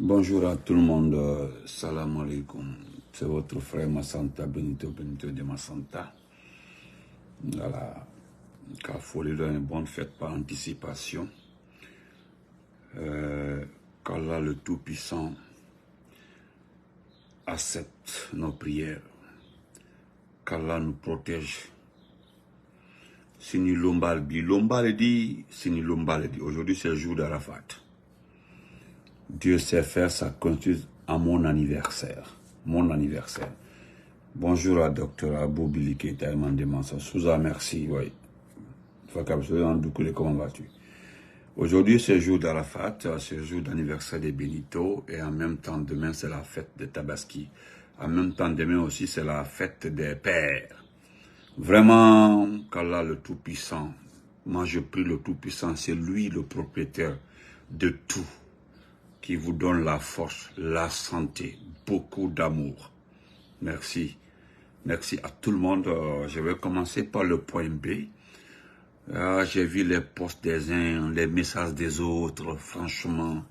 Bonjour à tout le monde, salam alaikum. C'est votre frère Massanta, Benito de Massanta. Voilà, car faut lui donner une bonne fête par anticipation. Qu'Allah le Tout-Puissant accepte nos prières. Qu'Allah nous protège. Sini Lombaldi, Sini Lombaldi. Aujourd'hui c'est le jour d'Arafat. Dieu sait faire sa conduite à mon anniversaire. Mon anniversaire. Bonjour à Dr Abou Bilike Taïman-Demansa. Souza, merci. Oui. Comment vas-tu? Aujourd'hui, c'est le jour d'Arafat, c'est le jour d'anniversaire de Benito, et en même temps, demain, c'est la fête de Tabaski. En même temps, demain aussi, c'est la fête des pères. Vraiment, qu'Allah le Tout-Puissant, moi je prie le Tout-Puissant, c'est lui le propriétaire de tout, qui vous donne la force, la santé, beaucoup d'amour. Merci. Merci à tout le monde. Je vais commencer par le point B. J'ai vu les posts des uns, les messages des autres. Franchement,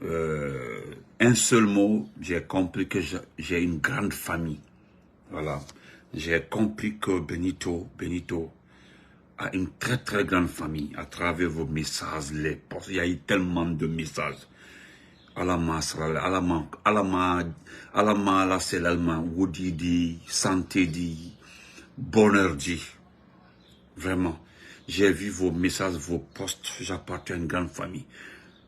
un seul mot, j'ai compris que j'ai une grande famille. Voilà. J'ai compris que Benito a une très très grande famille à travers vos messages, les posts. Il y a eu tellement de messages. Alama la selalma, woudi di, santé di, bonheur di. Vraiment, j'ai vu vos messages, vos posts, j'appartiens à une grande famille.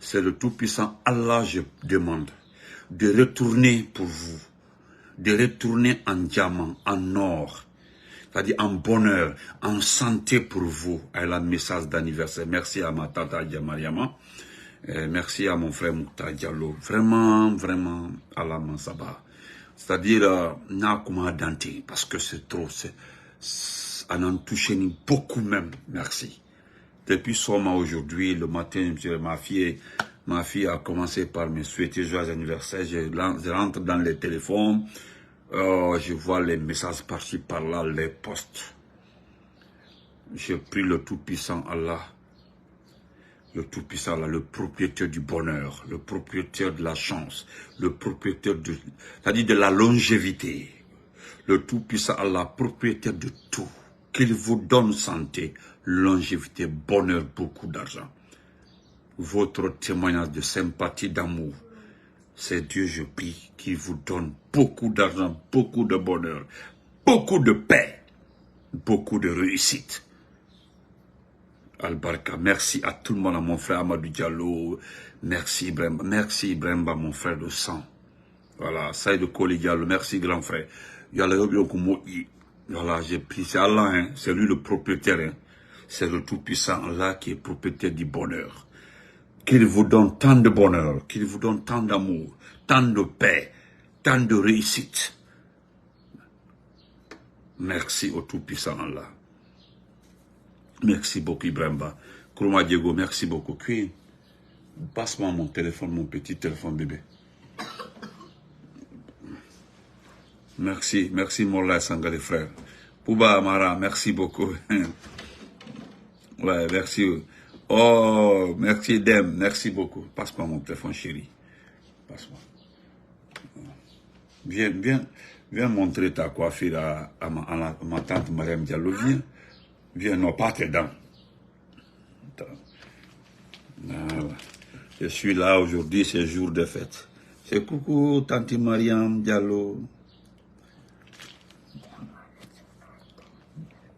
C'est le Tout-Puissant Allah, je demande de retourner pour vous, de retourner en diamant, en or, c'est-à-dire en bonheur, en santé pour vous, à la message d'anniversaire. Merci à ma tata Mariama. Merci à mon frère Moukta Diallo. Vraiment, vraiment, Allah Mansaba. C'est-à-dire, Nakuma Dante, parce que c'est trop, on en touche beaucoup même. Merci. Depuis Soma aujourd'hui, le matin, ma fille a commencé par me souhaiter joyeux anniversaire. Je rentre dans les téléphones, je vois les messages par-ci, par-là, les posts. Je prie le Tout-Puissant Allah. Le Tout-Puissant, le propriétaire du bonheur, le propriétaire de la chance, le propriétaire c'est-à-dire de la longévité. Le Tout-Puissant, Allah, propriétaire de tout. Qu'il vous donne santé, longévité, bonheur, beaucoup d'argent. Votre témoignage de sympathie, d'amour, c'est Dieu, je prie, qui vous donne beaucoup d'argent, beaucoup de bonheur, beaucoup de paix, beaucoup de réussite. Al-Barka, merci à tout le monde, à mon frère Amadou Diallo, merci Bremba, mon frère de sang. Voilà, Saïd Koli Diallo, merci grand frère. Voilà, j'ai pris, c'est Allah, hein, c'est lui le propriétaire, hein. C'est le Tout-Puissant Allah qui est propriétaire du bonheur. Qu'il vous donne tant de bonheur, qu'il vous donne tant d'amour, tant de paix, tant de réussite. Merci au Tout-Puissant Allah. Merci beaucoup, Ibrahima. Kourma Diego, merci beaucoup. Queen, passe-moi mon téléphone, mon petit téléphone bébé. Merci, merci Molla Sangale, frère. Pouba Amara, merci beaucoup. Ouais, merci. Oh, merci Dem, merci beaucoup. Passe-moi mon téléphone, chérie. Passe-moi. Viens montrer ta coiffure à ma tante Mariam Diallo. Viens, non, pas tes dents. Voilà. Je suis là aujourd'hui, c'est jour de fête. C'est coucou, tante Mariam Diallo.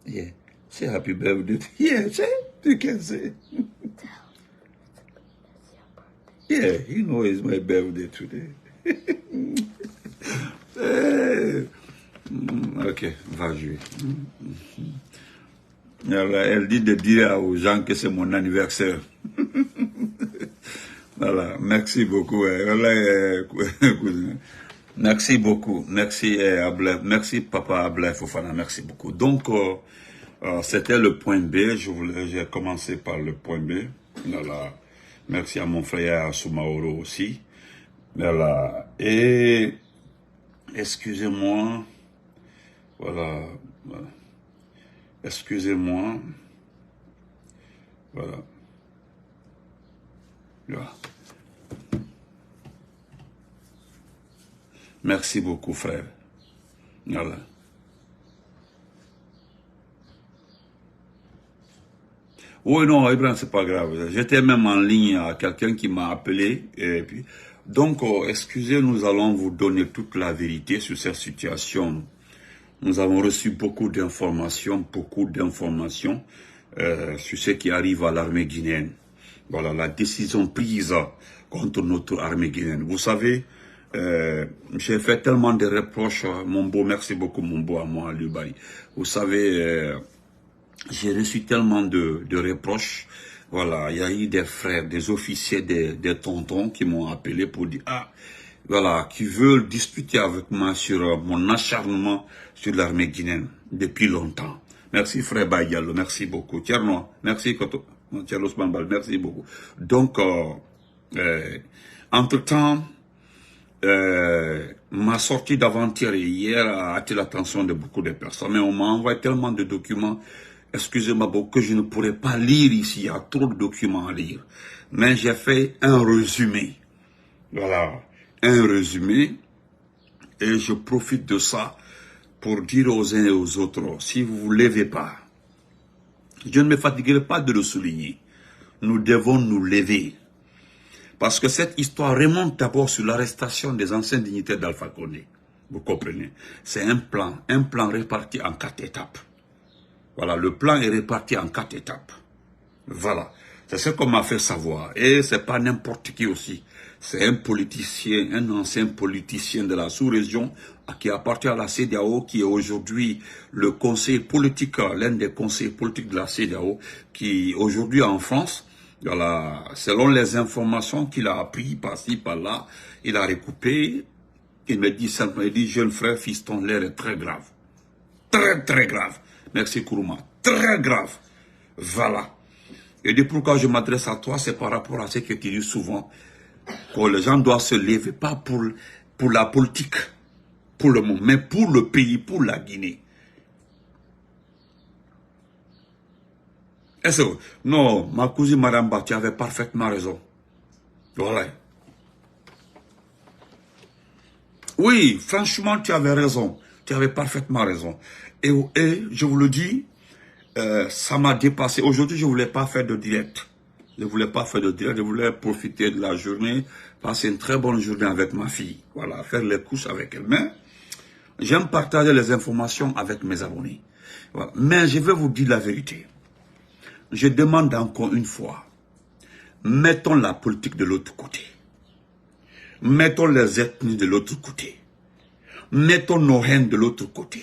Yeah, say happy birthday. Yeah, say, you can say. Yeah, you know it's my birthday today. Ok, va jouer. Elle dit de dire aux gens que c'est mon anniversaire. Voilà, merci beaucoup. Merci beaucoup. Merci, merci Papa Ablaï Fofana, merci beaucoup. Donc, c'était le point B. J'ai commencé par le point B. Voilà. Merci à mon frère Soumaoro aussi. Voilà. Et excusez-moi. Voilà. Excusez-moi. Voilà. Voilà. Merci beaucoup, frère. Voilà. Oui, non, Ibrahim, c'est pas grave. J'étais même en ligne à quelqu'un qui m'a appelé. Et puis, donc, excusez, nous allons vous donner toute la vérité sur cette situation. Nous avons reçu beaucoup d'informations sur ce qui arrive à l'armée guinéenne. Voilà, la décision prise contre notre armée guinéenne. Vous savez, j'ai fait tellement de reproches, mon beau, merci beaucoup mon beau à moi, Lubaï. Vous savez, j'ai reçu tellement de reproches. Voilà, il y a eu des frères, des officiers, des tontons qui m'ont appelé pour dire, ah, voilà, qui veulent discuter avec moi sur mon acharnement sur l'armée guinéenne depuis longtemps. Merci frère Bayalo, merci beaucoup. Tierno, merci Tierno Smanbal, merci beaucoup. Donc, entre-temps, ma sortie d'avant-hier et hier a attiré l'attention de beaucoup de personnes. Mais on m'a envoyé tellement de documents, excusez-moi beaucoup, que je ne pourrais pas lire ici. Il y a trop de documents à lire. Mais j'ai fait un résumé. Voilà, un résumé. Et je profite de ça pour dire aux uns et aux autres, si vous ne vous levez pas, je ne me fatiguerai pas de le souligner. Nous devons nous lever. Parce que cette histoire remonte d'abord sur l'arrestation des anciens dignitaires d'Alpha Condé. Vous comprenez? C'est un plan réparti en 4 étapes. Voilà, le plan est réparti en 4 étapes. Voilà, c'est ce qu'on m'a fait savoir. Et c'est pas n'importe qui aussi. C'est un politicien, un ancien politicien de la sous-région qui appartient à la CEDEAO, qui est aujourd'hui le conseiller politique, l'un des conseillers politiques de la CEDEAO, qui aujourd'hui en France, voilà, selon les informations qu'il a appris par-ci, par-là, il a recoupé. Il me dit simplement, il dit, jeune frère, fiston, l'air est très grave. Très, très grave. Merci Kourouma. Très grave. Voilà. Et dit pourquoi je m'adresse à toi, c'est par rapport à ce que tu dis souvent, que les gens doivent se lever, pas pour la politique, pour le monde, mais pour le pays, pour la Guinée. Non, ma cousine Maramba, tu avais parfaitement raison. Voilà. Oui, franchement, tu avais raison. Tu avais parfaitement raison. Et je vous le dis, ça m'a dépassé. Aujourd'hui, je ne voulais pas faire de direct. Je voulais profiter de la journée, passer une très bonne journée avec ma fille. Voilà, faire les couches avec elle. Mais j'aime partager les informations avec mes abonnés. Voilà. Mais je vais vous dire la vérité. Je demande encore une fois, mettons la politique de l'autre côté. Mettons les ethnies de l'autre côté. Mettons nos haines de l'autre côté.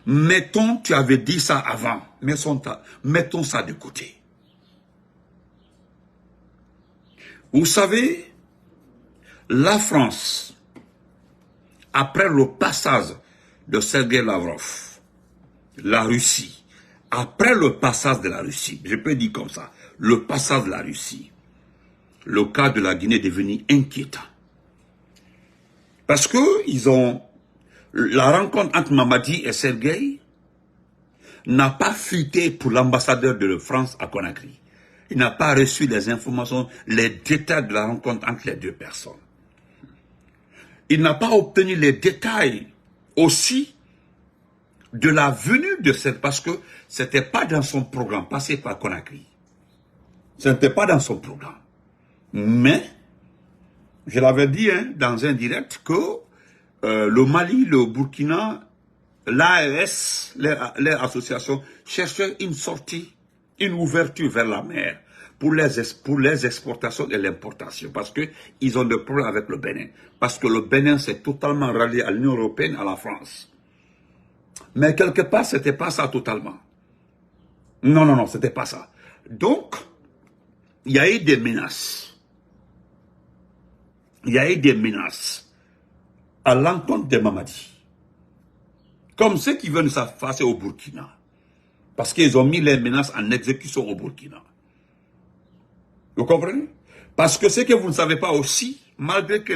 Mettons, tu avais dit ça avant, mettons ça de côté. Vous savez, la France, après le passage de Sergei Lavrov, la Russie, après le passage de la Russie, je peux dire comme ça, le passage de la Russie, le cas de la Guinée est devenu inquiétant. Parce que la rencontre entre Mamadi et Sergei n'a pas fuité pour l'ambassadeur de France à Conakry. Il n'a pas reçu les informations, les détails de la rencontre entre les deux personnes. Il n'a pas obtenu les détails aussi de la venue de cette, parce que ce n'était pas dans son programme, passer par Conakry. Ce n'était pas dans son programme. Mais, je l'avais dit dans un direct que le Mali, le Burkina, l'AES, leur association, cherchaient une sortie, une ouverture vers la mer pour les exportations et l'importation. Parce qu'ils ont des problèmes avec le Bénin. Parce que le Bénin s'est totalement rallié à l'Union européenne, à la France. Mais quelque part, ce n'était pas ça totalement. Non, ce n'était pas ça. Donc, il y a eu des menaces. Il y a eu des menaces à l'encontre de Mamadi. Comme ceux qui veulent s'effacer au Burkina. Parce qu'ils ont mis les menaces en exécution au Burkina. Vous comprenez? Parce que ce que vous ne savez pas aussi, malgré que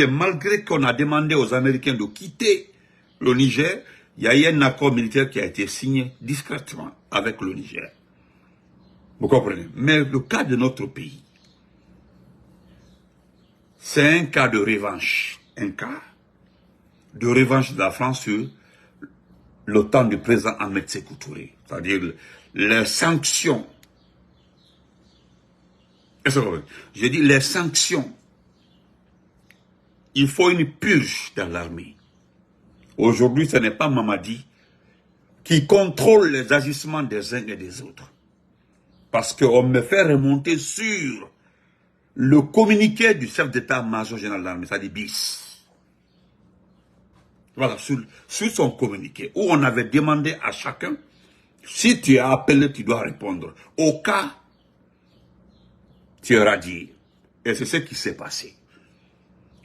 malgré qu'on a demandé aux Américains de quitter le Niger, il y a eu un accord militaire qui a été signé discrètement avec le Niger. Vous comprenez? Mais le cas de notre pays, C'est un cas de revanche. Un cas de revanche de la France sur le temps du président Ahmed Sékou Touré. C'est-à-dire les sanctions. Je dis les sanctions. Il faut une purge dans l'armée. Aujourd'hui, ce n'est pas Mamadi qui contrôle les agissements des uns et des autres. Parce qu'on me fait remonter sur le communiqué du chef d'état-major général de l'armée, c'est-à-dire BIS. Voilà, sur son communiqué, où on avait demandé à chacun, si tu es appelé, tu dois répondre. Au cas, tu auras dit. Et c'est ce qui s'est passé.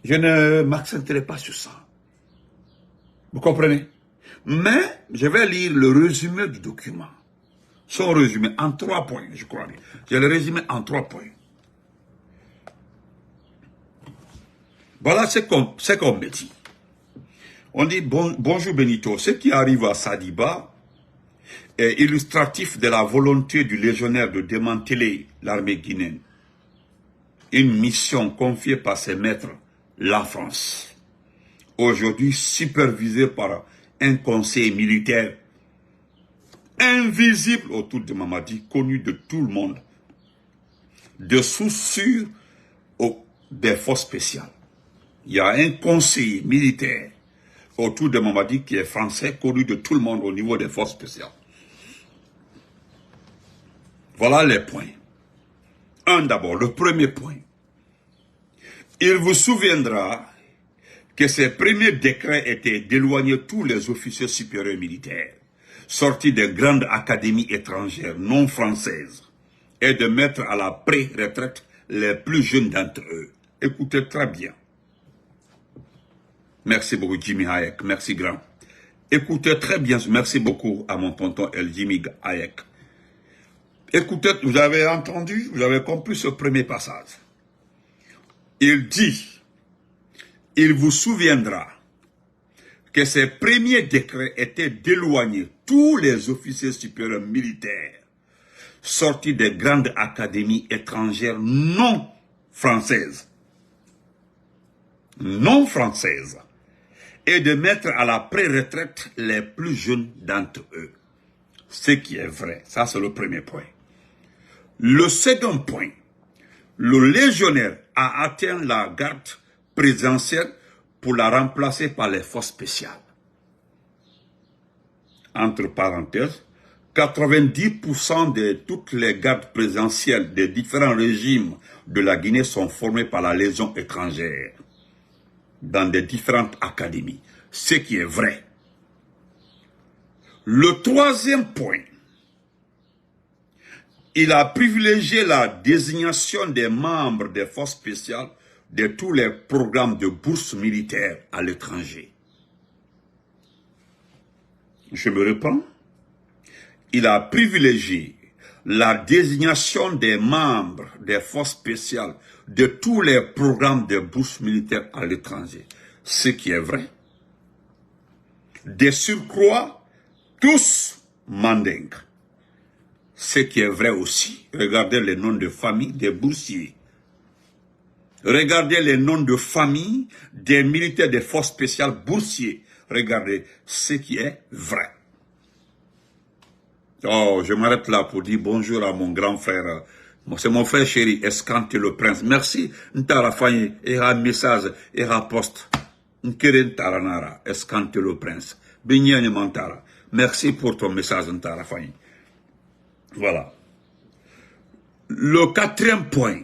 Je ne m'accentuerai pas sur ça. Vous comprenez? Mais je vais lire le résumé du document. Son résumé en 3 points, je crois. J'ai le résumé en 3 points. Voilà ce qu'on me dit. On dit, bonjour Benito, ce qui arrive à Sadiba est illustratif de la volonté du légionnaire de démanteler l'armée guinéenne. Une mission confiée par ses maîtres, la France. Aujourd'hui supervisée par un conseil militaire invisible autour de Mamadi, connu de tout le monde, de sous-sûr des forces spéciales. Il y a un conseiller militaire autour de Mamadi qui est français, connu de tout le monde au niveau des forces spéciales. Voilà les points. D'abord, le premier point. Il vous souviendra que ces premiers décrets étaient d'éloigner tous les officiers supérieurs militaires sortis des grandes académies étrangères non françaises et de mettre à la pré-retraite les plus jeunes d'entre eux. Écoutez très bien. Merci beaucoup Jimmy Hayek, merci grand. Écoutez très bien, merci beaucoup à mon tonton El Jimmy Hayek. Écoutez, vous avez entendu, vous avez compris ce premier passage. Il dit, il vous souviendra que ces premiers décrets étaient d'éloigner tous les officiers supérieurs militaires sortis des grandes académies étrangères non françaises. Non françaises. Et de mettre à la pré-retraite les plus jeunes d'entre eux. Ce qui est vrai. Ça, c'est le premier point. Le second point. Le légionnaire a atteint la garde présidentielle pour la remplacer par les forces spéciales. Entre parenthèses, 90% de toutes les gardes présidentielles des différents régimes de la Guinée sont formées par la Légion étrangère dans des différentes académies, ce qui est vrai. Le troisième point, il a privilégié la désignation des membres des forces spéciales de tous les programmes de bourse militaire à l'étranger. Je me reprends. Il a privilégié la désignation des membres des forces spéciales de tous les programmes de bourse militaire à l'étranger. Ce qui est vrai. Des surcroîts, tous mandingues. Ce qui est vrai aussi. Regardez les noms de famille des boursiers. Regardez les noms de famille des militaires des forces spéciales boursiers. Regardez ce qui est vrai. Oh, je m'arrête là pour dire bonjour à mon grand frère. C'est mon frère chéri, Escante le Prince. Merci. Ntara Fanyi, et message, et poste. Nkeren Taranara, Escante le Prince. Binyani Mantara. Merci pour ton message, Ntara Fanyi. Voilà. Le quatrième point.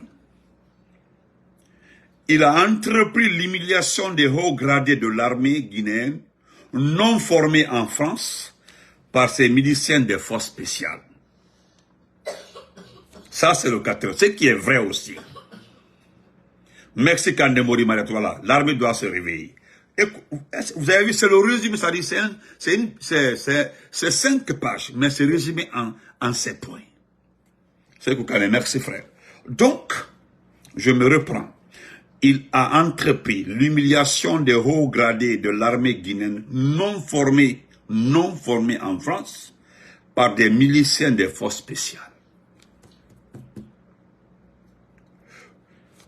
Il a entrepris l'humiliation des hauts gradés de l'armée guinéenne, non formés en France, par ses miliciens des forces spéciales. Ça, c'est le quatrième. Ce qui est vrai aussi. Merci Kandemori Mariat, voilà. L'armée doit se réveiller. Et vous avez vu, c'est le résumé, ça dit, c'est 5 pages, mais c'est résumé en 7 points. C'est que merci frère. Donc, je me reprends. Il a entrepris l'humiliation des hauts gradés de l'armée guinéenne non formés en France par des miliciens des forces spéciales.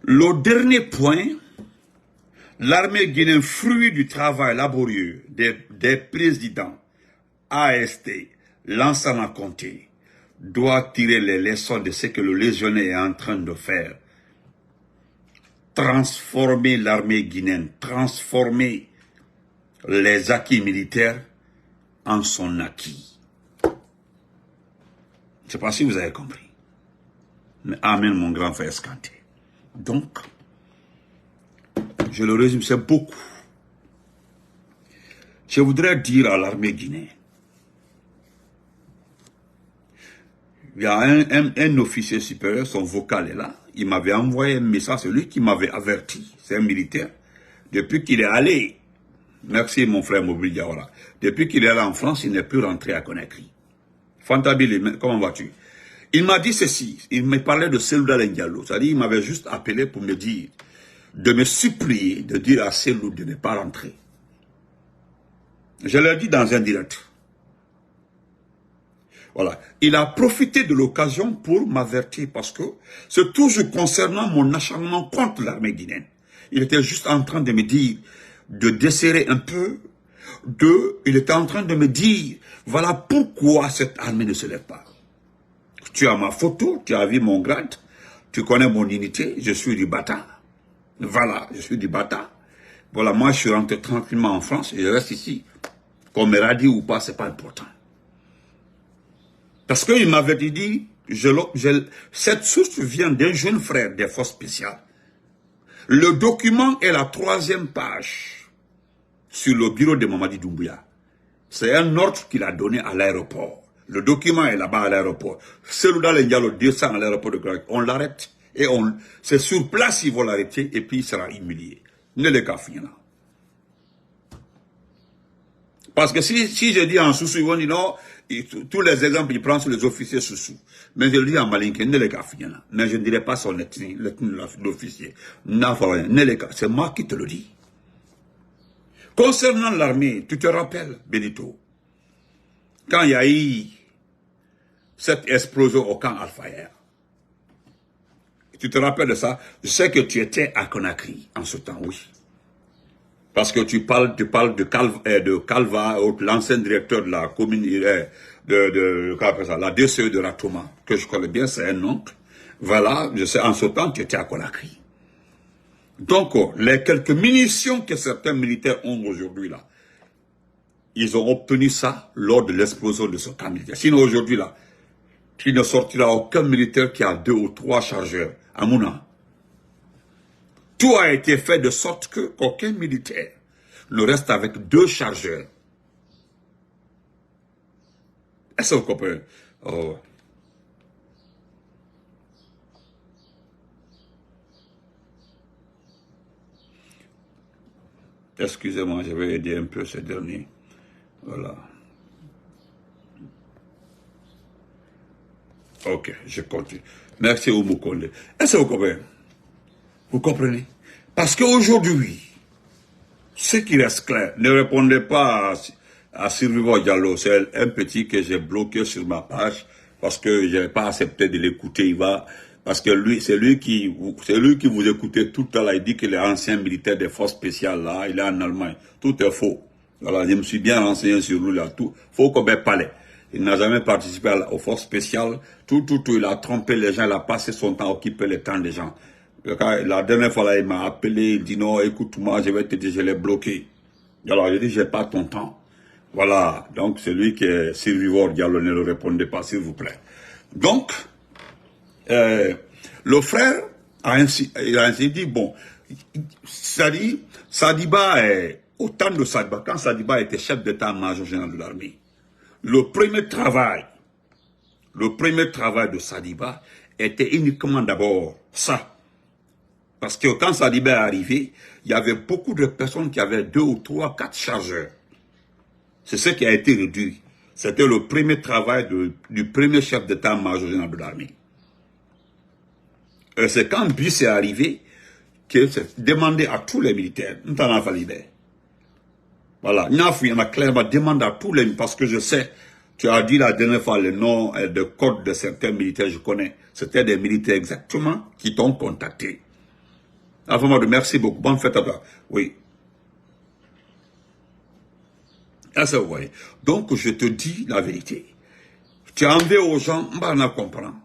Le dernier point, L'armée guinéenne, fruit du travail laborieux des présidents AST, Lansana Conté, doit tirer les leçons de ce que le légionnaire est en train de faire. Transformer l'armée guinéenne, transformer les acquis militaires en son acquis. Je ne sais pas si vous avez compris. Mais amen, mon grand frère Scanté. Donc, je le résume, c'est beaucoup. Je voudrais dire à l'armée guinéenne, il y a un officier supérieur, son vocal est là, il m'avait envoyé un message, c'est lui qui m'avait averti, c'est un militaire, depuis qu'il est allé, merci mon frère Mobile Diawara, depuis qu'il est allé en France, il n'est plus rentré à Conakry. Fantabile, comment vas-tu? Il m'a dit ceci, il me parlait de Selouda Diallo, c'est-à-dire il m'avait juste appelé pour me dire, de me supplier, de dire à Selou de ne pas rentrer. Je l'ai dit dans un direct. Voilà. Il a profité de l'occasion pour m'avertir parce que c'est toujours concernant mon acharnement contre l'armée guinéenne. Il était juste en train de me dire de desserrer un peu, il était en train de me dire, voilà pourquoi cette armée ne se lève pas. Tu as ma photo, tu as vu mon grade, tu connais mon unité, je suis du Bata. Voilà, je suis du Bata. Voilà, moi je suis rentré tranquillement en France et je reste ici. Qu'on me radie ou pas, c'est pas important. Parce qu'il m'avait dit, cette source vient d'un jeune frère des forces spéciales. Le document est la 3e page sur le bureau de Mamadi Doumbouya. C'est un ordre qu'il a donné à l'aéroport. Le document est là-bas à l'aéroport. Selouda Diallo descend à l'aéroport de Conakry. On l'arrête et c'est sur place qu'ils vont l'arrêter et puis il sera humilié. Ne le café là. Parce que si je dis en sous-sous, ils vont dire non, tous les exemples, ils prennent sur les officiers sous-sous. Mais je le dis en malinque, ne les cas. Mais je ne dirai pas son ethnie, l'officier. C'est moi qui te le dis. Concernant l'armée, tu te rappelles, Benito, quand il y a eu cette explosion au camp Al-Fayed, tu te rappelles de ça? Je sais que tu étais à Conakry en ce temps, oui. Parce que tu parles de Calva, l'ancien directeur de la commune, la DCE de Ratoma, que je connais bien, c'est un oncle. Voilà, je sais, en ce temps, tu étais à Conakry. Donc, les quelques munitions que certains militaires ont aujourd'hui là, ils ont obtenu ça lors de l'explosion de ce camp militaire. Sinon, aujourd'hui là, tu ne sortiras aucun militaire qui a 2 ou 3 chargeurs à Mouna. Tout a été fait de sorte qu'aucun militaire ne reste avec 2 chargeurs. Est-ce que vous comprenez? Oh. Excusez-moi, je vais aider un peu ce dernier. Voilà. Ok, je continue. Merci Oumoukonde. Est-ce que vous comprenez? Vous comprenez? Parce qu'aujourd'hui, ce qui reste clair, ne répondez pas à Survivor Diallo, c'est un petit que j'ai bloqué sur ma page parce que je n'ai pas accepté de l'écouter. Parce que lui, c'est lui qui vous écoutez tout à l'heure. Il dit qu'il est ancien militaire des forces spéciales là, il est en Allemagne. Tout est faux. Voilà, je me suis bien renseigné sur lui là. Tout faux comme un palais. Il n'a jamais participé aux forces spéciales. Tout, il a trompé les gens, il a passé son temps à occuper le temps des gens. La dernière fois, là, il m'a appelé, il dit non, écoute-moi, je vais te dire, je l'ai bloqué. Alors, je dis, j'ai pas ton temps. Voilà. Donc, celui qui est Survivor Diallo, ne le répondez pas, s'il vous plaît. Donc, le frère il a ainsi dit, bon, Sadiba au temps de Sadiba, quand Sadiba était chef d'état-major général de l'armée, le premier travail de Sadiba était uniquement d'abord ça. Parce que quand Sadiba est arrivé, il y avait beaucoup de personnes qui avaient 2 ou 3, 4 chargeurs. C'est ce qui a été réduit. C'était le premier travail du premier chef d'état-major général de l'armée. C'est quand Bis est arrivé que c'est demandé à tous les militaires. Voilà. Il y en a clairement demandé à tous les militaires. Parce que je sais, tu as dit la dernière fois le nom de code de certains militaires, je connais. C'était des militaires exactement qui t'ont contacté. Alpha Mado, merci beaucoup. Bonne fête à toi. Oui. Ah, ça, vous voyez. Donc, je te dis la vérité. Tu as enlevé aux gens, on va comprendre.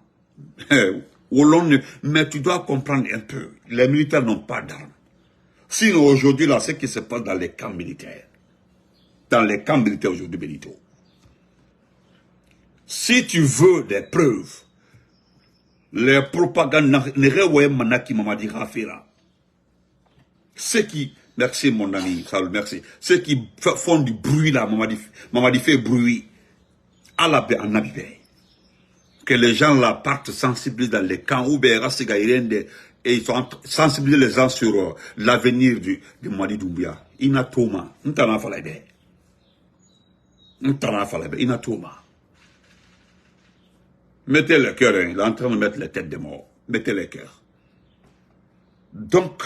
Mais tu dois comprendre un peu. Les militaires n'ont pas d'armes. Sinon, aujourd'hui, là, ce qui se passe dans les camps militaires. Dans les camps militaires aujourd'hui, Benito. Si tu veux des preuves, les propagandes, ceux qui, merci mon ami, salut, merci, ceux qui font du bruit là, Mamadi fait bruit, à la paix, en abibé. Que les gens là partent sensibiliser dans les camps, ou bien et ils sont sensibiliser les gens sur l'avenir de Mamadi Doumbia. Inatoma, n'tana falaibe. N'tana falaibe, inatoma. Mettez le cœur, hein, il est en train de mettre les têtes des morts. Mettez le cœur. Donc,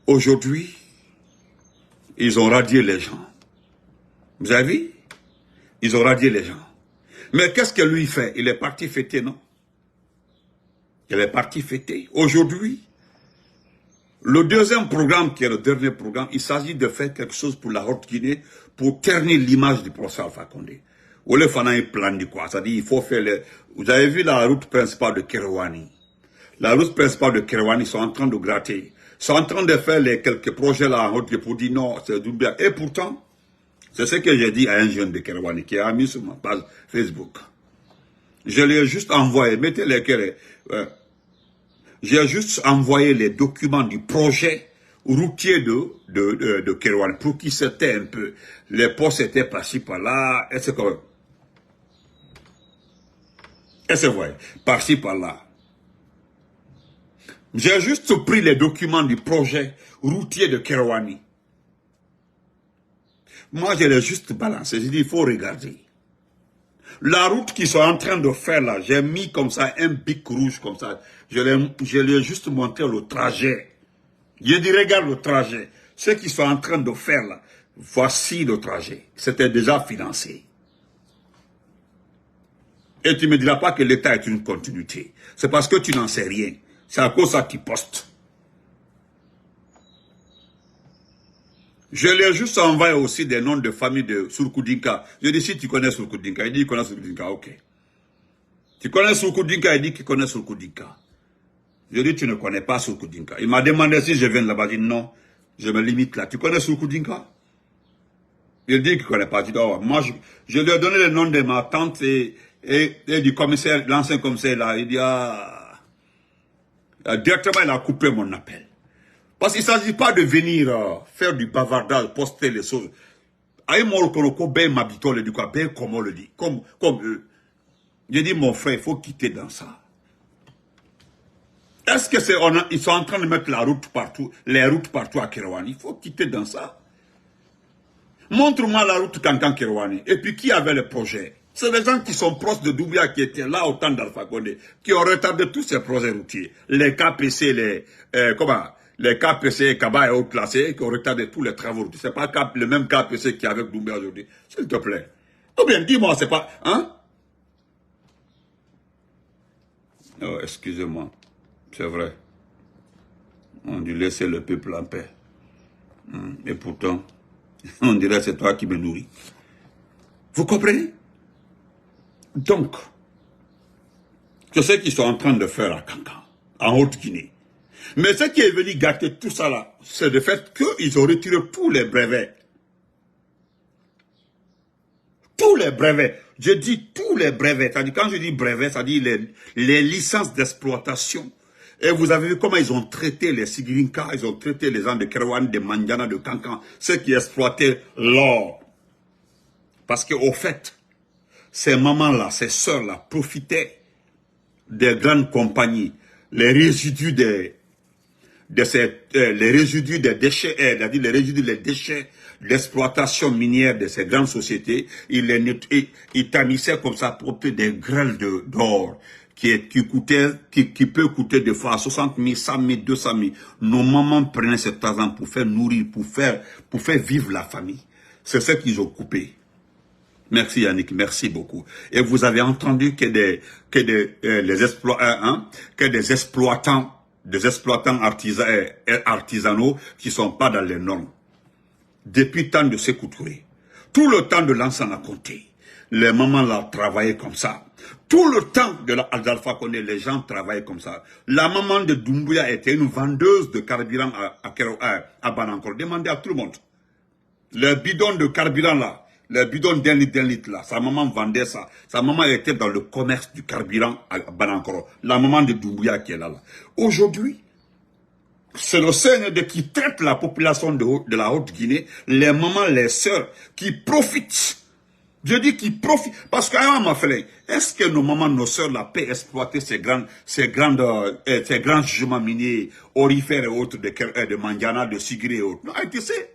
aujourd'hui, ils ont radié les gens. Vous avez vu? Ils ont radié les gens. Mais qu'est-ce que lui fait? Il est parti fêter, non? Il est parti fêter. Aujourd'hui, le deuxième programme, qui est le dernier programme, il s'agit de faire quelque chose pour la Haute-Guinée, pour ternir l'image du professeur Alpha Condé. Ou le Fana est plan du quoi? C'est-à-dire, il faut faire le... Vous avez vu la route principale de Kerouani. La route principale de Kerouani, ils sont en train de gratter. Ils sont en train de faire les quelques projets là en Haute-Guinée pour dire non, c'est du bien. Et pourtant, c'est ce que j'ai dit à un jeune de Kerouani qui a mis sur ma page Facebook. Je lui ai juste envoyé, mettez les cœurs. J'ai juste envoyé les documents du projet routier de Kerouani pour qu'il s'était un peu. Les postes étaient par-ci par-là, et c'est comme. Et c'est vrai, par-ci par-là. J'ai juste pris les documents du projet routier de Kerouani. Moi, je l'ai juste balancé. J'ai dit, il faut regarder. La route qu'ils sont en train de faire là, j'ai mis comme ça un bic rouge comme ça. Je lui ai juste montré le trajet. J'ai dit, regarde le trajet. Ce qu'ils sont en train de faire là, voici le trajet. C'était déjà financé. Et tu ne me diras pas que l'État est une continuité. C'est parce que tu n'en sais rien. C'est à cause de ça que tu postes. Je lui ai juste envoyé aussi des noms de famille de Surkoudinka. Je dis, si tu connais Surkoudinka, il dit qu'il connaît Surkoudinka, ok. Tu connais Surkoudinka, il dit qu'il connaît Surkoudinka. Je dis, tu ne connais pas Surkoudinka. Il m'a demandé si je viens de là-bas, je dis non, je me limite là. Tu connais Surkoudinka? Il dit qu'il ne connaît pas. Je dis, oh, moi, je lui ai donné le nom de ma tante et du commissaire, l'ancien commissaire là. Il dit, ah, directement, il a coupé mon appel. Parce qu'il ne s'agit pas de venir faire du bavardage, poster les choses. Aïe, moi, le ben m'habitons le dit quoi, ben comme on le dit, comme eux. J'ai dit, mon frère, il faut quitter dans ça. Est-ce que c'est, ils sont en train de mettre la route partout, les routes partout à Kerouani? Il faut quitter dans ça. Montre-moi la route Kankan Kerouani. Et puis, qui avait le projet? C'est les gens qui sont proches de Doumbia qui étaient là au temps d'Alpha Condé, qui ont retardé tous ces projets routiers. Les KPC, les KPC et Kaba et autres classés qui ont retardé tous les travaux. Ce n'est pas le même KPC qui est avec Doumbia aujourd'hui. S'il te plaît. Ou bien, dis-moi, c'est pas... Hein? Oh, excusez-moi. C'est vrai. On dit laisser le peuple en paix. Et pourtant, on dirait que c'est toi qui me nourris. Vous comprenez? Donc, c'est ce qu'ils sont en train de faire à Kankan, en Haute-Guinée. Mais ce qui est venu gâter tout ça là, c'est le fait qu'ils ont retiré tous les brevets. Tous les brevets. Je dis tous les brevets. C'est-à-dire, quand je dis brevets, c'est-à-dire les licences d'exploitation. Et vous avez vu comment ils ont traité les Sigrinka, ils ont traité les gens de Kerouani, de Mandiana, de Kankan, ceux qui exploitaient l'or. Parce qu'au fait, ces mamans-là, ces sœurs-là, profitaient des grandes compagnies, les résidus des déchets, les déchets d'exploitation minière de ces grandes sociétés, ils tamissaient comme ça pour des grêles d'or qui peut coûter des fois 60 000, 100 000, 200 000. Nos mamans prenaient cet argent pour faire nourrir, pour faire vivre la famille. C'est ce qu'ils ont coupé. Merci Yannick, merci beaucoup. Et vous avez entendu que des exploitants artisanaux qui sont pas dans les normes. Depuis le temps de Sékou Touré, tout le temps de l'Ansana Conté, les mamans là travaillaient comme ça. Tout le temps de l'Alpha Condé, les gens travaillaient comme ça. La maman de Doumbouya était une vendeuse de carburant à Banankoro. Demandez à tout le monde. Le bidon de carburant là, le bidon d'un litre là, sa maman vendait ça. Sa maman était dans le commerce du carburant à Banankoro. La maman de Doumbouya qui est là. Aujourd'hui, c'est le CND qui traite la population de la Haute-Guinée, les mamans, les sœurs, qui profitent. Je dis qu'ils profitent. Parce qu'à un moment, est-ce que nos mamans, nos sœurs, la paix exploiter ces grands jugements miniers, orifères et autres, de Mandiana, de Sigri et autres? Non, tu sais.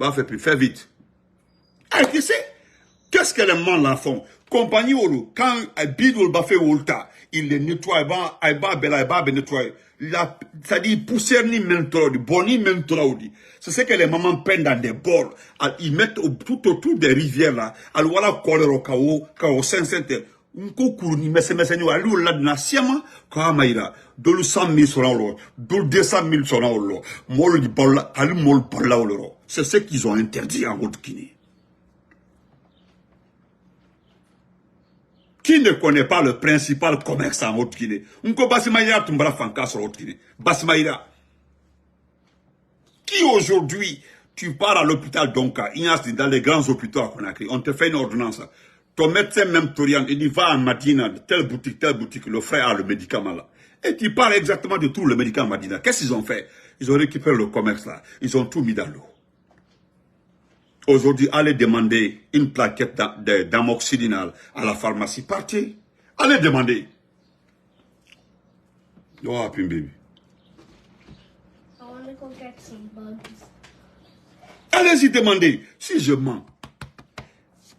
Va faire plus, fais vite. Tu sais. Qu'est-ce que les mamans là font? Compagnie Olu, quand Bidoul va faire Olta, il les nettoie, il va nettoyer. C'est-à-dire, poussière ni mentro, boni mentro, c'est ce que les mamans prennent dans des bols. Ils mettent tout autour des rivières là. Alors voilà, kolero kao sensente. Unko kuruni mese alu la nasiama kwa maira. Dolu 100 000 sonalo, dolu 200 000 sonalo. Mol di bolla, alu mol bolla oloro. C'est ce qu'ils ont interdit en Haute-Guinée. Qui ne connaît pas le principal commerce en Haute-Guinée? Unko Basimaïra tumbra fanka sur Haute-Guinée. Basimaïra. Qui aujourd'hui, tu pars à l'hôpital d'Onka, dans les grands hôpitaux à Conakry, on te fait une ordonnance. Ton médecin même t'oriente, il dit va à Madina, telle boutique, le frère a le médicament là. Et tu parles exactement de tout le médicament Madina. Qu'est-ce qu'ils ont fait? Ils ont récupéré le commerce là. Ils ont tout mis dans l'eau. Aujourd'hui, allez demander une plaquette d'amoxicilline à la pharmacie. Partez. Allez demander. Oh, happy baby. I want to go get some bugs. Allez-y demander. Si je mens,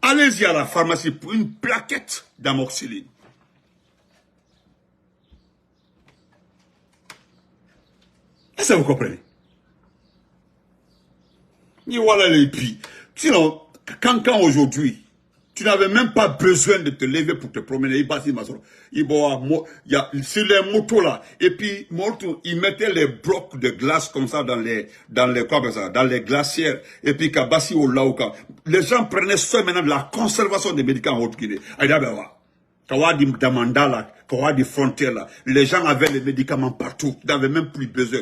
allez-y à la pharmacie pour une plaquette d'amoxicilline. Est-ce que vous comprenez? Et voilà les prix. Sinon, quand aujourd'hui, tu n'avais même pas besoin de te lever pour te promener. Sur les motos là. Et puis, ils mettaient les blocs de glace comme ça dans les glacières. Et puis, Kabassi au Laouka. Les gens prenaient soin maintenant de la conservation des médicaments en Haute-Guinée. Kawadi Damanda là, Kawadi Frontière là. Les gens avaient les médicaments partout. Ils n'avaient même plus besoin.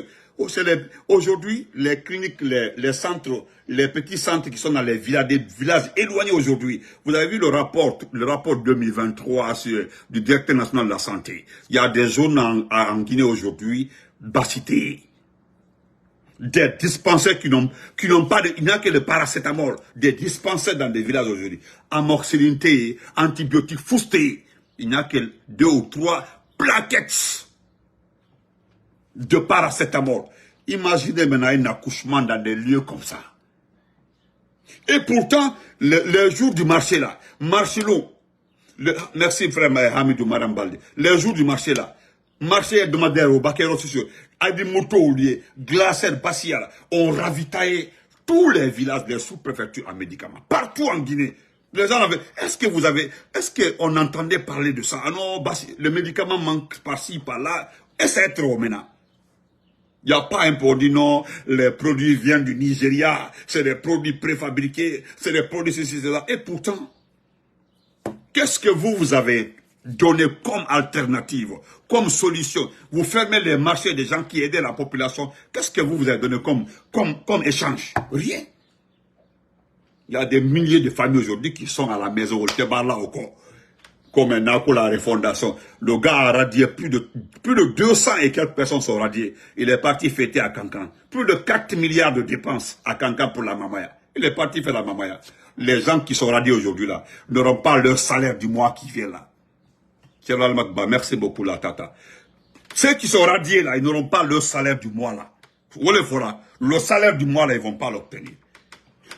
Aujourd'hui, les cliniques, les centres, les petits centres qui sont dans les villages, des villages éloignés aujourd'hui. Vous avez vu le rapport 2023 du directeur national de la santé. Il y a des zones en Guinée aujourd'hui, bassité. Des dispensaires qui n'ont pas il n'y a que le paracétamol. Des dispensaires dans des villages aujourd'hui. Amoxicilline, antibiotiques, fousté. Il n'y a que 2 ou 3 plaquettes de paracétamol. Imaginez maintenant un accouchement dans des lieux comme ça. Et pourtant, les jours du marché là, marché long, merci frère Hamidou Madame Balde, les jours du marché là, marché hebdomadaire au Bakero Social, à des motos au lieu, glacière, Bassia, on ravitaillait tous les villages des sous-préfectures en médicaments, partout en Guinée. Les gens avaient, est-ce qu'on entendait parler de ça? Ah non, le médicament manque par-ci, par-là, et c'est trop maintenant. Il n'y a pas un produit, non, les produits viennent du Nigeria, c'est des produits préfabriqués, c'est des produits ceci, cela. Et pourtant, qu'est-ce que vous avez donné comme alternative, comme solution? Vous fermez les marchés des gens qui aidaient la population. Qu'est-ce que vous avez donné comme échange? Rien. Il y a des milliers de familles aujourd'hui qui sont à la maison, au Tébala, au corps. Comme un accord la refondation. Le gars a radié plus de 200 et quelques personnes sont radiées. Il est parti fêter à Kankan. Plus de 4 milliards de dépenses à Kankan pour la mamaya. Il est parti faire la mamaya. Les gens qui sont radiés aujourd'hui là n'auront pas leur salaire du mois qui vient là. Merci beaucoup la tata. Ceux qui sont radiés là, ils n'auront pas leur salaire du mois là. Le salaire du mois là, ils ne vont pas l'obtenir.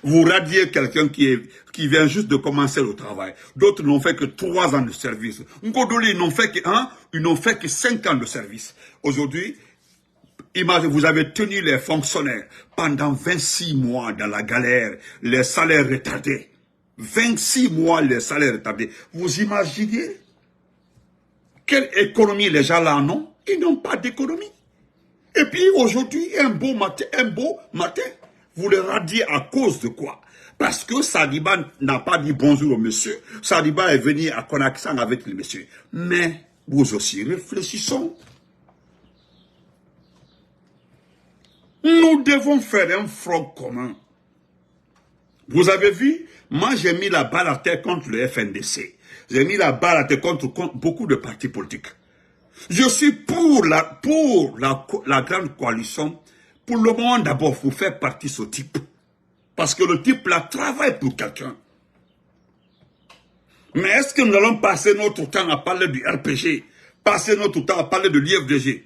Vous radiez quelqu'un qui vient juste de commencer le travail. D'autres n'ont fait que 3 ans de service. Ngodoli, ils n'ont fait que 5 ans de service. Aujourd'hui, imaginez, vous avez tenu les fonctionnaires pendant 26 mois dans la galère, les salaires retardés. 26 mois, les salaires établis. Vous imaginez quelle économie les gens là en ont? Ils n'ont pas d'économie. Et puis aujourd'hui, un beau matin, vous le radiez à cause de quoi? Parce que Sadiba n'a pas dit bonjour au monsieur. Sadiba est venu à connexion avec le monsieur. Mais vous aussi, réfléchissons. Nous devons faire un front commun. Vous avez vu, moi j'ai mis la balle à terre contre le FNDC. J'ai mis la balle à terre contre beaucoup de partis politiques. Je suis pour la grande coalition. Pour le moment d'abord, il faut faire partie de ce type. Parce que le type là travaille pour quelqu'un. Mais est-ce que nous allons passer notre temps à parler du RPG, passer notre temps à parler de l'IFDG,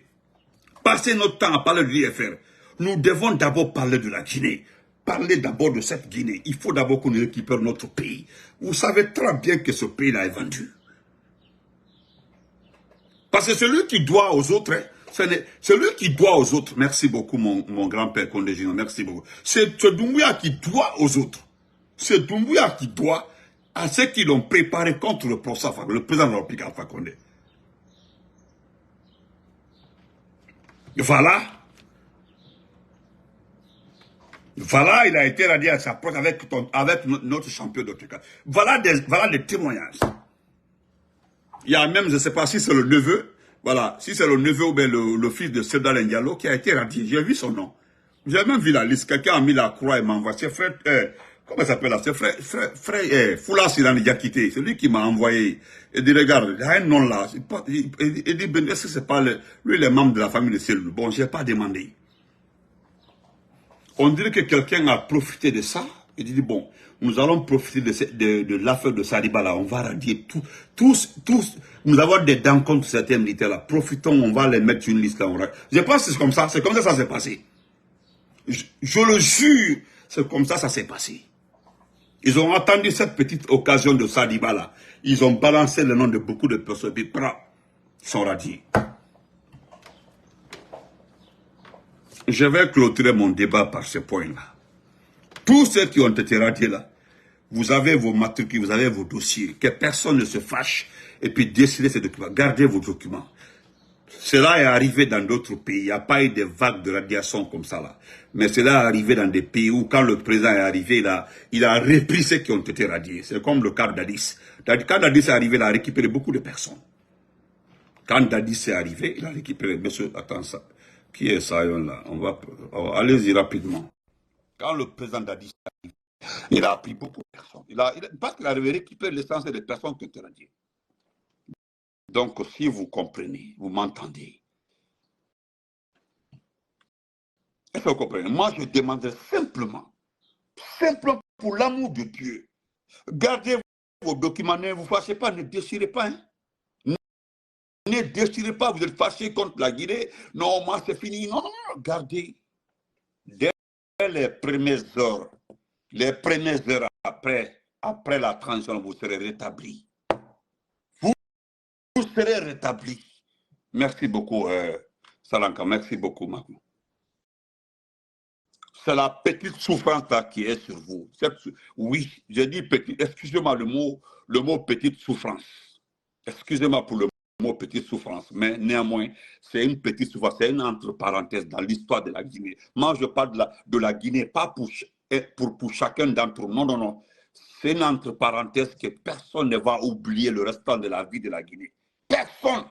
passer notre temps à parler de l'IFR? Nous devons d'abord parler de la Guinée. Parler d'abord de cette Guinée. Il faut d'abord qu'on récupère notre pays. Vous savez très bien que ce pays-là est vendu. Parce que celui qui doit aux autres, celui qui doit aux autres, merci beaucoup mon grand-père Condé Junior, merci beaucoup. C'est Doumbouya qui doit aux autres. C'est Doumbouya qui doit à ceux qui l'ont préparé contre le président de la République Alpha Condé. Voilà. Voilà, il a été radié à sa porte avec notre champion de trucs. Voilà des témoignages. Il y a même, je ne sais pas si c'est le neveu, voilà, si c'est le neveu ou bien le fils de Sedal Ndialo qui a été radié. J'ai vu son nom. J'ai même vu la liste. Quelqu'un a mis la croix et m'a envoyé. C'est frère, comment ça s'appelle là? C'est frère, Foula Silan Diakité. C'est lui qui m'a envoyé. Il dit, regarde, il y a un nom là. Il dit, est-ce que c'est pas lui, il est membre de la famille de cellule? Bon, je n'ai pas demandé. On dirait que quelqu'un a profité de ça. Il dit, bon, nous allons profiter de l'affaire de Sadiba là. On va radier tous. Nous avons des dents contre certains militaires là. Profitons, on va les mettre sur une liste là. Je pense que c'est comme ça. C'est comme ça que ça s'est passé. Je le jure, c'est comme ça que ça s'est passé. Ils ont attendu cette petite occasion de Sadiba là. Ils ont balancé le nom de beaucoup de personnes. Puis, ils sont radiés. Je vais clôturer mon débat par ce point-là. Tous ceux qui ont été radiés là, vous avez vos matricules, vous avez vos dossiers, que personne ne se fâche et puis décidez ces documents. Gardez vos documents. Cela est arrivé dans d'autres pays. Il n'y a pas eu de vagues de radiation comme ça là. Mais cela est arrivé dans des pays où quand le président est arrivé, il a repris ceux qui ont été radiés. C'est comme le cas d'Addis. Quand Addis est arrivé, il a récupéré beaucoup de personnes. Quand Addis est arrivé, il a récupéré... Monsieur, attends ça. Qui est ça là? On va... allez-y rapidement. Quand le président Addis est arrivé, il a pris beaucoup de personnes. Parce qu'il a récupéré l'essentiel des personnes qui ont été radiées. Donc, si vous comprenez, vous m'entendez. Est-ce que vous comprenez? Moi, je demanderais simplement pour l'amour de Dieu, gardez vos documents, ne vous fâchez pas, ne déchirez pas. Hein? Ne déchirez pas, vous êtes fâché contre la Guinée. Non, moi, c'est fini. Non, gardez. Dès les premières heures après la transition, vous serez rétablis. Vous serez rétablis. Merci beaucoup, Salanka. Merci beaucoup, Makou. C'est la petite souffrance là qui est sur vous. Oui, j'ai dit petite. Excusez-moi le mot petite souffrance. Excusez-moi pour le mot petite souffrance. Mais néanmoins, c'est une petite souffrance. C'est une entre parenthèses dans l'histoire de la Guinée. Moi, je parle de la Guinée, pas pour chacun d'entre nous. Non. C'est une entre parenthèses que personne ne va oublier le restant de la vie de la Guinée. Personne.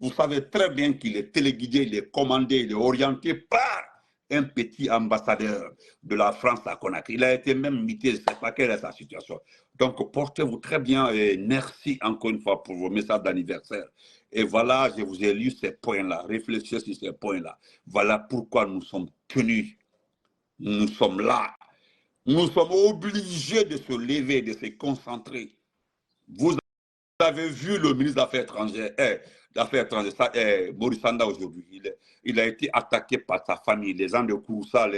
Vous savez très bien qu'il est téléguidé, il est commandé, il est orienté par un petit ambassadeur de la France à Conakry. Il a été même mité, je ne sais pas quelle est sa situation. Donc, portez-vous très bien et merci encore une fois pour vos messages d'anniversaire. Et voilà, je vous ai lu ces points-là. Réfléchissez sur ces points-là. Voilà pourquoi nous sommes tenus. Nous sommes là. Nous sommes obligés de se lever, de se concentrer. Vous avez vu le ministre des Affaires étrangères, Maurice Sanda aujourd'hui. Il a été attaqué par sa famille, les gens de Kouroussa.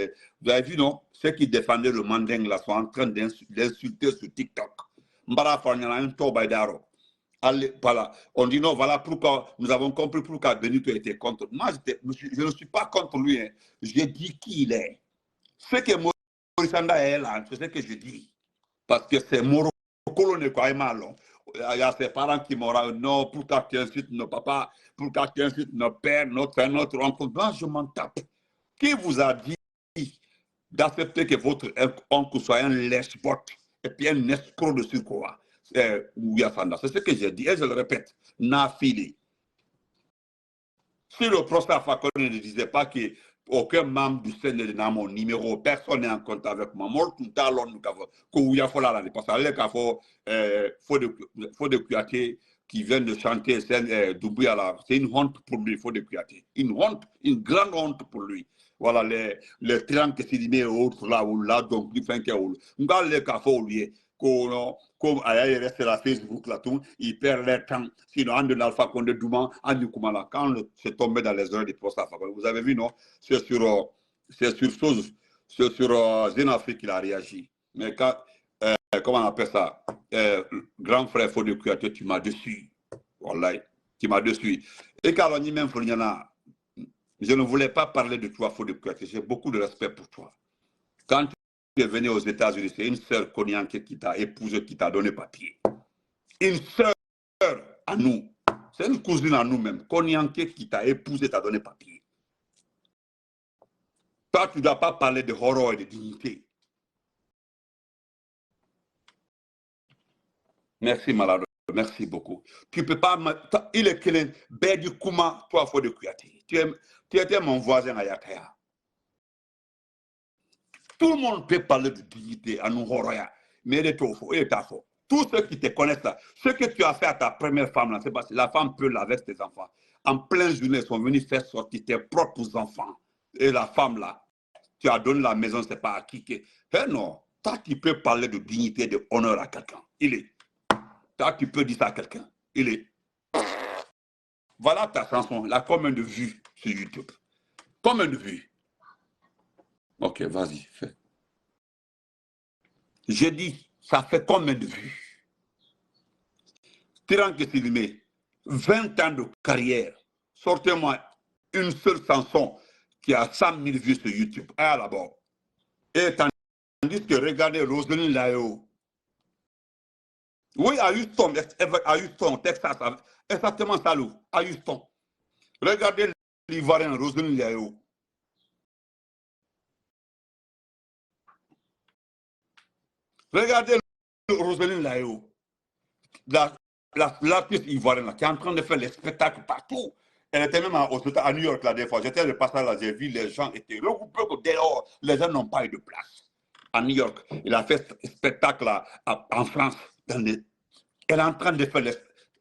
Vous avez vu, non? Ceux qui défendaient le manding là sont en train d'insulter sur TikTok. Allez, voilà. On dit non, voilà pourquoi nous avons compris pourquoi Benito était contre. Moi, je ne suis pas contre lui. Hein. J'ai dit qui il est. Ce que Maurice Sanda est là, c'est ce que je dis. Parce que c'est Moro colonné quoi, est mal. Il y a ses parents qui m'ont dit non, pourquoi tu incites nos papas, pourquoi tu incites nos pères, notre frère, notre oncle. Moi, je m'en tape. Qui vous a dit d'accepter que votre oncle soit un lèche-bot et puis un escroc de surcroît? C'est ce que j'ai dit et je le répète. Nafili. Si le professeur Fakone ne disait pas qu'aucun membre du Sénat n'a mon numéro, personne n'est en contact avec moi. Moi, tout à l'heure, nous avons parce qu'il faut de Kouyaté qui vient de chanter Doumbouya, c'est une honte pour lui, il faut de Kouyaté. Une honte, une grande honte pour lui. Voilà, les triangles qui s'y et autres là, ou là, donc, il fait un ou. Nous avons les cafés au lieu. Comme il reste la Facebook là tout, il perd leur temps. Sinon, on de l'Alpha Condé Douman, on dit comment là, quand c'est tombé dans les heures des postes Alpha Condé, vous avez vu, non? C'est sur Zénafrique qu'il a réagi. Mais quand, comment on appelle ça? Grand frère Fodé Kouyaté, tu m'as déçu. Voilà, tu m'as déçu. Et quand on dit même Foliana, je ne voulais pas parler de toi, Fodé Kouyaté, j'ai beaucoup de respect pour toi. Quand tu es venu aux États-Unis, c'est une sœur Konyanké qui t'a épousé, qui t'a donné papier. Une sœur à nous. C'est une cousine à nous-mêmes. Konyanké qui t'a épousé, t'a donné papier. Toi, tu ne dois pas parler de horreur et de dignité. Merci, Malade. Merci beaucoup. Tu ne peux pas. Il est clair. Bédi Kouma, toi, Fodé Kouyaté. Tu étais mon voisin à Yakaya. Tout le monde peut parler de dignité à nous, mais il est faux, il est faux. Tous ceux qui te connaissent là, ce que tu as fait à ta première femme, là, c'est parce que la femme peut laver tes enfants. En pleine journée, ils sont venus faire sortir tes propres enfants. Et la femme là, tu as donné la maison, c'est pas à qui. Eh non, toi tu peux parler de dignité, de honneur à quelqu'un. Il est. Toi tu peux dire ça à quelqu'un. Il est. Voilà ta chanson, là, combien de vues sur YouTube? Combien de vues? Ok, vas-y, fais. J'ai dit, ça fait combien de vues? Tiran Kessilime, 20 ans de carrière. Sortez-moi une seule chanson qui a 100 000 vues sur YouTube. Ah, là-bas. Et tandis que regardez Roselyne Layo. Oui, à Houston, Texas. Exactement ça, à Houston. Regardez l'Ivoirien Roselyne Layo. Regardez Roselyne Layo. L'artiste ivoirienne qui est en train de faire les spectacles partout. Elle était même à New York la dernière fois. J'étais de passage là, j'ai vu les gens étaient regroupés dehors. Les gens n'ont pas eu de place. À New York, il a fait spectacle là, en France. Elle est en train de faire les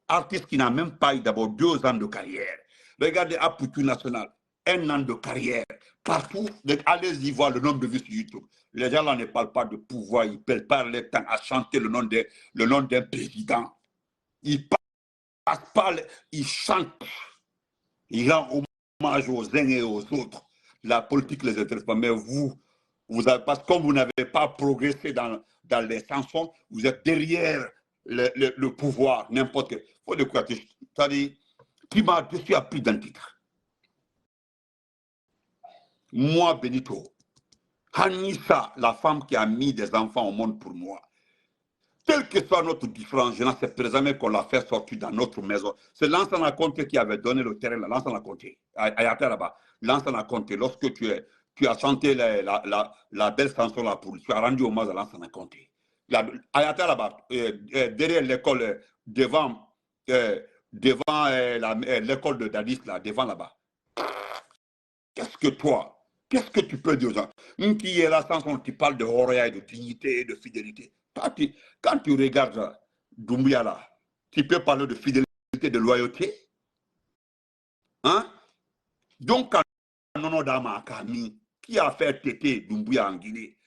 artistes qui n'ont même pas eu d'abord 2 ans de carrière. Regardez à Poutou National, 1 an de carrière. Partout, allez-y voir le nombre de vues sur YouTube. Les gens là ne parlent pas de pouvoir, ils ne pas le temps à chanter le nom d'un président. Ils passent pas, ils chantent. Ils rendent hommage aux uns et aux autres. La politique les intéresse pas, mais vous avez, parce que comme vous n'avez pas progressé dans les chansons, vous êtes derrière le pouvoir, n'importe quel. Faut de quoi c'est-à-dire, qui m'a dessus à plus d'un titre. Moi, Benito, Hanissa, la femme qui a mis des enfants au monde pour moi, quelle que soit notre différence, je n'en sais pas jamais qu'on l'a fait sortir dans notre maison. C'est Lansana Conté qui avait donné le terrain, Lansana Conté, à Yata là-bas. Lansana Conté, lorsque tu as chanté la belle chanson là pour lui, tu as rendu hommage à Lansana Conté. À Yata là-bas, derrière l'école, devant l'école de Dadis, là, devant là-bas. Qu'est-ce que tu peux dire aux gens? Qui est la chanson, tu parles de horreur, de dignité et de fidélité. Quand tu regardes Doumbouya là, tu peux parler de fidélité, de loyauté. Hein? Donc, quand Nono Dama Akami, qui a fait téter Doumbouya en Guinée,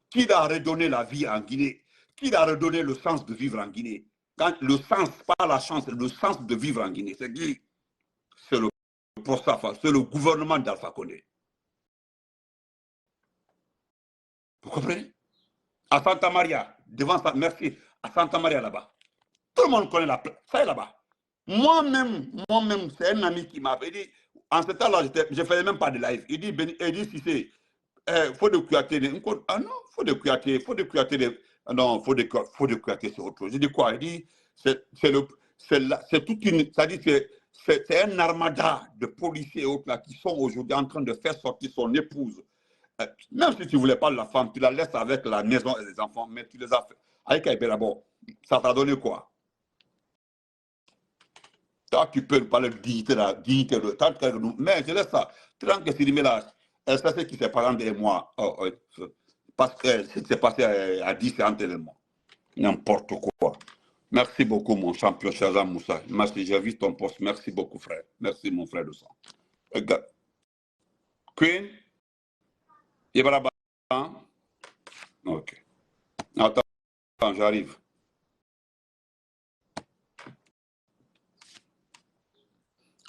qui a redonné la vie en Guinée, qui a redonné le sens de vivre en Guinée. Quand le sens, pas la chance, le sens de vivre en Guinée, c'est qui? C'est le Prostafa, c'est le gouvernement d'Alpha Condé. Vous comprenez? À Santa Maria, devant ça, merci, à Santa Maria là-bas. Tout le monde connaît la place, ça est là-bas. Moi-même, c'est un ami qui m'avait dit, en ce temps-là, je ne faisais même pas de live. Il dit si c'est, faut de Kouyaté. Ah non, faut de Kouyaté, Non, faut décréter sur autre chose. Je dis quoi? Il dit, c'est toute une, c'est-à-dire c'est un armada de policiers et autres là qui sont aujourd'hui en train de faire sortir son épouse. Même si tu ne voulais pas la femme, tu la laisses avec la maison et les enfants, mais tu les as fait. Avec Aïbé d'abord, ça t'a donné quoi? Toi, tu peux parler de dignité, la dignité de tant que nous. Mais je laisse ça. Tant que Sidimé là, c'est ce qui s'est passé des mois. Parce que ce qui s'est passé à 10 ans tellement. N'importe quoi. Merci beaucoup, mon champion Shazam Moussa. Merci, j'ai vu ton poste. Merci beaucoup, frère. Merci, mon frère de sang. Queen, Ibaraba. Ok. Attends, j'arrive.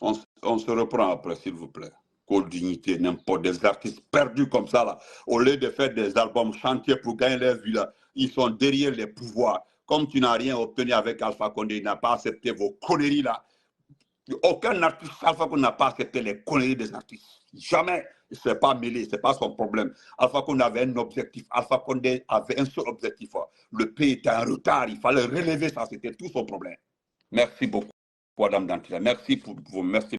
On se reprend après, s'il vous plaît. Code dignité, n'importe des artistes perdus comme ça, là. Au lieu de faire des albums chantiers pour gagner leur vie, là, ils sont derrière les pouvoirs. Comme tu n'as rien obtenu avec Alpha Condé, il n'a pas accepté vos conneries, là. Aucun artiste Alpha Condé n'a pas accepté les conneries des artistes. Jamais. Il ne s'est pas mêlé, ce n'est pas son problème. Alpha Condé avait un objectif. Alpha Condé avait un seul objectif. Le pays était en retard, il fallait relever ça, c'était tout son problème. Merci beaucoup, Madame Dantila. Merci pour vous. Merci.